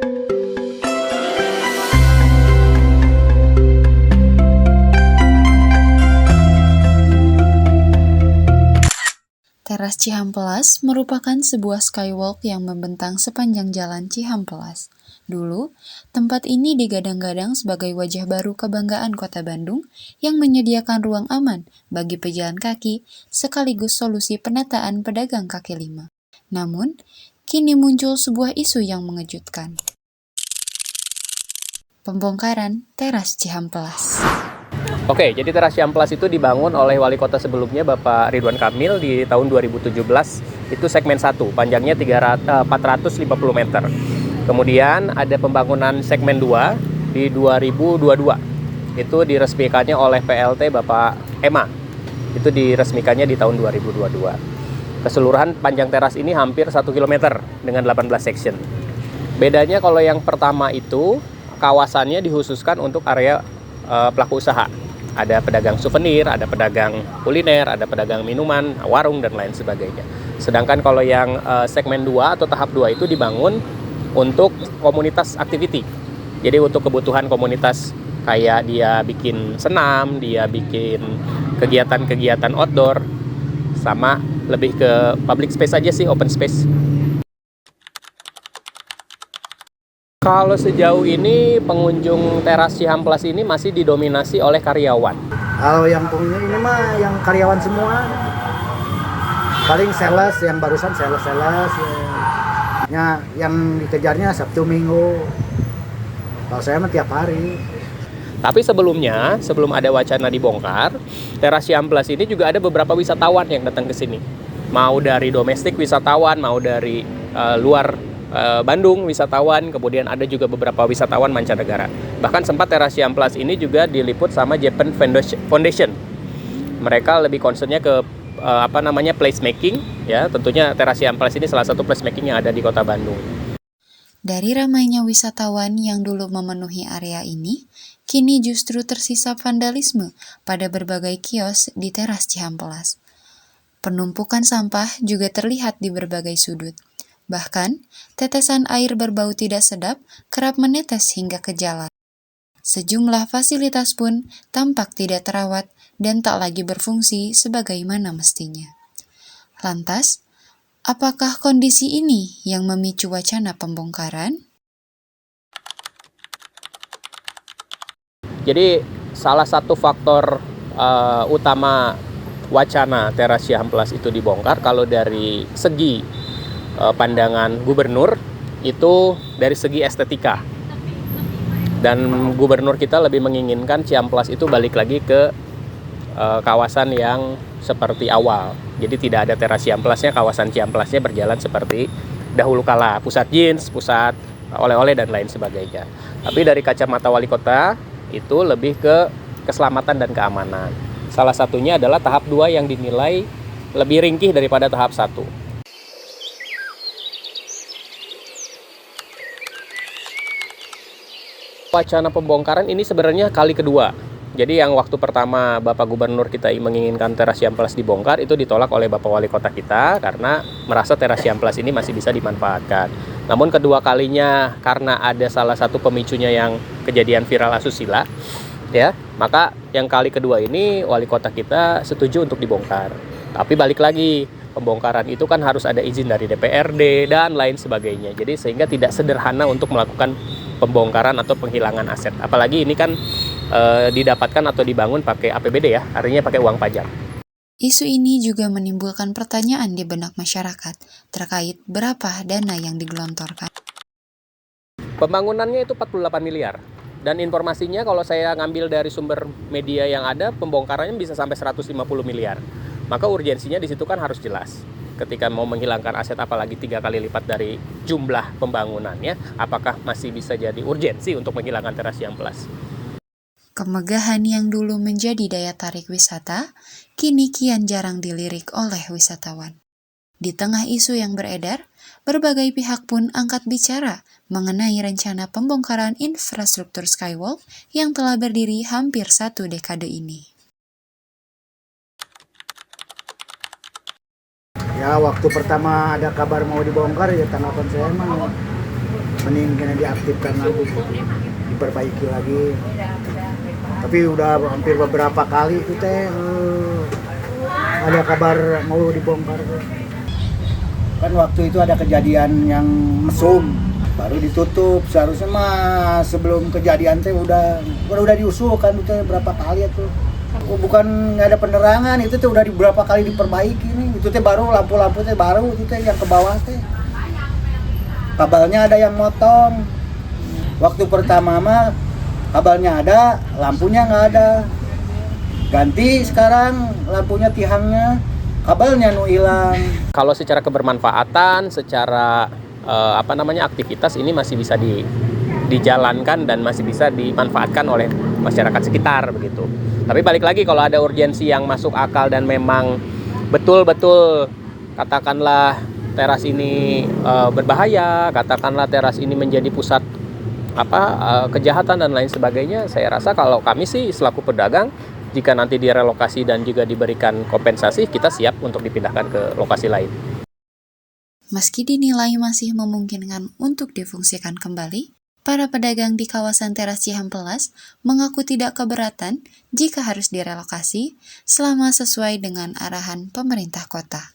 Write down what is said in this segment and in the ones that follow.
Teras Cihampelas merupakan sebuah skywalk yang membentang sepanjang jalan Cihampelas. Dulu, tempat ini digadang-gadang sebagai wajah baru kebanggaan Kota Bandung yang menyediakan ruang aman bagi pejalan kaki sekaligus solusi penataan pedagang kaki lima. Namun, kini muncul sebuah isu yang mengejutkan. Pembongkaran Teras Cihampelas. Oke, jadi Teras Cihampelas itu dibangun oleh wali kota sebelumnya Bapak Ridwan Kamil di tahun 2017. Itu segmen 1, panjangnya 450 meter. Kemudian ada pembangunan segmen 2 di 2022. Itu diresmikannya oleh PLT Bapak Ema. Itu diresmikannya di tahun 2022. Keseluruhan panjang teras ini hampir 1 km dengan 18 section. Bedanya kalau yang pertama itu kawasannya dikhususkan untuk area pelaku usaha. Ada pedagang souvenir, ada pedagang kuliner, ada pedagang minuman, warung, dan lain sebagainya. Sedangkan kalau yang segmen 2 atau tahap 2 itu dibangun untuk komunitas activity. Jadi untuk kebutuhan komunitas kayak dia bikin senam, dia bikin kegiatan-kegiatan outdoor, sama lebih ke public space aja sih, open space. Kalau sejauh ini pengunjung Teras Cihampelas ini masih didominasi oleh karyawan. Kalau yang punya ini mah yang karyawan semua. Paling sales, yang barusan sales. Ya, yang dikejarnya Sabtu Minggu. Kalau saya mah tiap hari. Tapi sebelumnya, sebelum ada wacana dibongkar, Teras Cihampelas ini juga ada beberapa wisatawan yang datang ke sini. Mau dari domestik wisatawan, mau dari luar Bandung wisatawan, kemudian ada juga beberapa wisatawan mancanegara. Bahkan sempat Teras Cihampelas ini juga diliput sama Japan Foundation. Mereka lebih concernnya ke placemaking, ya. Tentunya Teras Cihampelas ini salah satu placemaking yang ada di Kota Bandung. Dari ramainya wisatawan yang dulu memenuhi area ini, kini justru tersisa vandalisme pada berbagai kios di Teras Cihampelas. Penumpukan sampah juga terlihat di berbagai sudut. Bahkan, tetesan air berbau tidak sedap kerap menetes hingga ke jalan. Sejumlah fasilitas pun tampak tidak terawat dan tak lagi berfungsi sebagaimana mestinya. Lantas, apakah kondisi ini yang memicu wacana pembongkaran? Jadi, salah satu faktor utama wacana Teras Cihampelas itu dibongkar kalau dari segi pandangan gubernur itu dari segi estetika, dan gubernur kita lebih menginginkan Cihampelas itu balik lagi ke kawasan yang seperti awal. Jadi tidak ada Teras Cihamplasnya, kawasan Cihamplasnya berjalan seperti dahulu kala, pusat jeans, pusat oleh-oleh dan lain sebagainya. Tapi dari kacamata wali kota itu lebih ke keselamatan dan keamanan. Salah satunya adalah tahap 2 yang dinilai lebih ringkih daripada tahap 1. Wacana pembongkaran ini sebenarnya kali kedua. Jadi yang waktu pertama Bapak Gubernur kita menginginkan Teras Cihampelas dibongkar, itu ditolak oleh Bapak Wali Kota kita karena merasa Teras Cihampelas ini masih bisa dimanfaatkan. Namun kedua kalinya karena ada salah satu pemicunya yang kejadian viral asusila, ya, maka yang kali kedua ini Wali Kota kita setuju untuk dibongkar. Tapi balik lagi, pembongkaran itu kan harus ada izin dari DPRD dan lain sebagainya. Jadi sehingga tidak sederhana untuk melakukan pembongkaran atau penghilangan aset. Apalagi ini kan didapatkan atau dibangun pakai APBD, ya, artinya pakai uang pajak. Isu ini juga menimbulkan pertanyaan di benak masyarakat terkait berapa dana yang digelontorkan. Pembangunannya itu 48 miliar. Dan informasinya kalau saya ngambil dari sumber media yang ada, pembongkarannya bisa sampai 150 miliar. Maka urgensinya di situ kan harus jelas. Ketika mau menghilangkan aset apalagi 3 kali lipat dari jumlah pembangunannya, apakah masih bisa jadi urgensi untuk menghilangkan Teras Cihampelas? Kemegahan yang dulu menjadi daya tarik wisata, kini kian jarang dilirik oleh wisatawan. Di tengah isu yang beredar, berbagai pihak pun angkat bicara mengenai rencana pembongkaran infrastruktur skywalk yang telah berdiri hampir 1 dekade ini. Ya, waktu pertama ada kabar mau dibongkar, ya tanggapan saya emang mending kena diaktifkan lagi, diperbaiki lagi. Tapi udah hampir beberapa kali itu teh ada kabar mau dibongkar tuh. Kan waktu itu ada kejadian yang mesum baru ditutup, seharusnya mah sebelum kejadian teh udah diusulkan itu berapa kali itu. Bukan nggak ada penerangan, itu tuh udah beberapa kali diperbaiki nih. Itu teh baru lampu-lampu teh baru itu teh yang ke bawah teh. Kabelnya ada yang motong. Waktu pertama mah kabelnya ada, lampunya nggak ada. Ganti sekarang lampunya tiangnya, kabelnya nu hilang. Kalau secara kebermanfaatan, secara aktivitas ini masih bisa dijalankan dan masih bisa dimanfaatkan oleh masyarakat sekitar begitu. Tapi balik lagi kalau ada urgensi yang masuk akal dan memang betul-betul katakanlah teras ini berbahaya, katakanlah teras ini menjadi pusat kejahatan dan lain sebagainya, saya rasa kalau kami sih selaku pedagang, jika nanti direlokasi dan juga diberikan kompensasi, kita siap untuk dipindahkan ke lokasi lain. Meski dinilai masih memungkinkan untuk difungsikan kembali, para pedagang di kawasan teras Cihampelas mengaku tidak keberatan jika harus direlokasi selama sesuai dengan arahan pemerintah kota.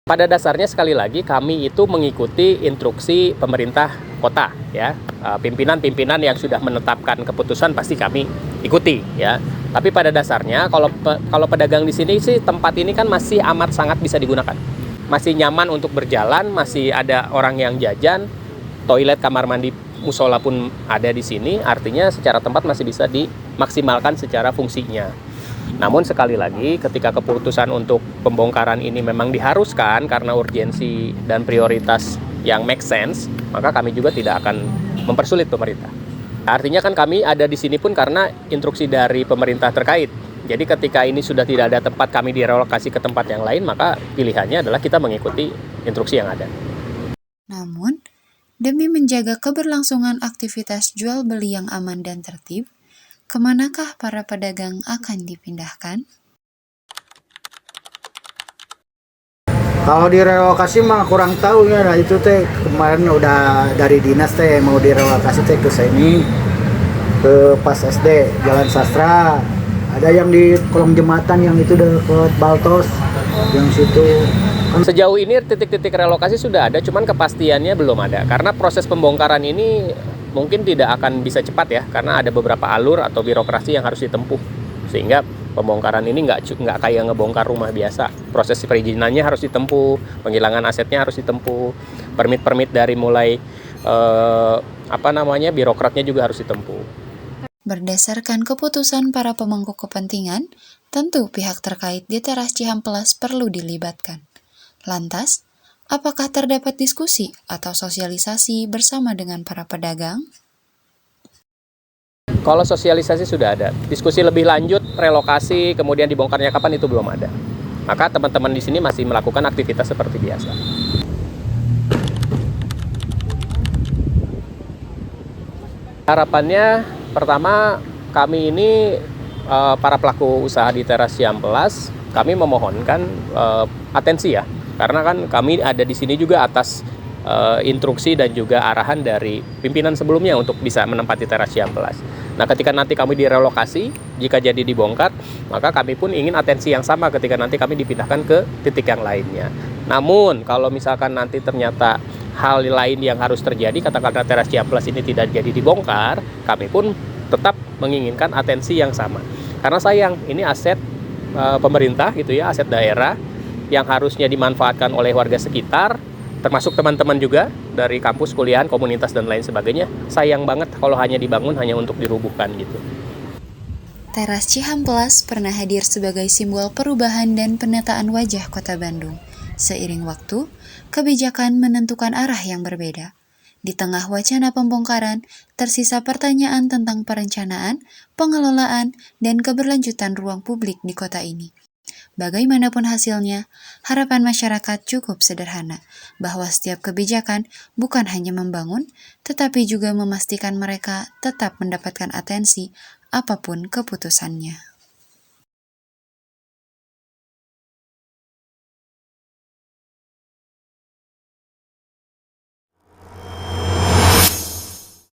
Pada dasarnya sekali lagi kami itu mengikuti instruksi pemerintah kota ya. Pimpinan-pimpinan yang sudah menetapkan keputusan pasti kami ikuti ya. Tapi pada dasarnya kalau pedagang di sini sih tempat ini kan masih amat sangat bisa digunakan. Masih nyaman untuk berjalan, masih ada orang yang jajan, toilet, kamar mandi, musola pun ada di sini, artinya secara tempat masih bisa dimaksimalkan secara fungsinya. Namun sekali lagi ketika keputusan untuk pembongkaran ini memang diharuskan karena urgensi dan prioritas yang make sense, maka kami juga tidak akan mempersulit pemerintah. Artinya kan kami ada di sini pun karena instruksi dari pemerintah terkait. Jadi ketika ini sudah tidak ada tempat kami direlokasi ke tempat yang lain, maka pilihannya adalah kita mengikuti instruksi yang ada. Namun, demi menjaga keberlangsungan aktivitas jual beli yang aman dan tertib, kemanakah para pedagang akan dipindahkan? Kalau direlokasi mah kurang tahu ya. Nah itu teh kemarin udah dari dinas teh mau direlokasi teh ke sini, ke pas SD Jalan Sastra. Ada yang di kolong jembatan yang itu dekat Baltos, yang situ. Sejauh ini titik-titik relokasi sudah ada, cuman kepastiannya belum ada. Karena proses pembongkaran ini mungkin tidak akan bisa cepat ya, karena ada beberapa alur atau birokrasi yang harus ditempuh. Sehingga pembongkaran ini nggak kayak ngebongkar rumah biasa. Proses perizinannya harus ditempuh, penghilangan asetnya harus ditempuh, permit dari mulai birokratnya juga harus ditempuh. Berdasarkan keputusan para pemangku kepentingan, tentu pihak terkait di teras Cihampelas perlu dilibatkan. Lantas, apakah terdapat diskusi atau sosialisasi bersama dengan para pedagang? Kalau sosialisasi sudah ada, diskusi lebih lanjut, relokasi, kemudian dibongkarnya kapan itu belum ada. Maka teman-teman di sini masih melakukan aktivitas seperti biasa. Harapannya, pertama kami ini para pelaku usaha di teras Cihampelas, kami memohonkan atensi ya, karena kan kami ada di sini juga atas instruksi dan juga arahan dari pimpinan sebelumnya untuk bisa menempati teras Cihampelas. Nah, ketika nanti kami direlokasi, jika jadi dibongkar, maka kami pun ingin atensi yang sama ketika nanti kami dipindahkan ke titik yang lainnya. Namun, kalau misalkan nanti ternyata hal lain yang harus terjadi, katakanlah teras Cihampelas ini tidak jadi dibongkar, kami pun tetap menginginkan atensi yang sama. Karena sayang, ini aset pemerintah gitu ya, aset daerah yang harusnya dimanfaatkan oleh warga sekitar, termasuk teman-teman juga dari kampus, kuliahan, komunitas, dan lain sebagainya. Sayang banget kalau hanya dibangun hanya untuk dirubuhkan gitu. Teras Cihampelas pernah hadir sebagai simbol perubahan dan penataan wajah kota Bandung. Seiring waktu, kebijakan menentukan arah yang berbeda. Di tengah wacana pembongkaran, tersisa pertanyaan tentang perencanaan, pengelolaan, dan keberlanjutan ruang publik di kota ini. Bagaimanapun hasilnya, harapan masyarakat cukup sederhana, bahwa setiap kebijakan bukan hanya membangun, tetapi juga memastikan mereka tetap mendapatkan atensi apapun keputusannya.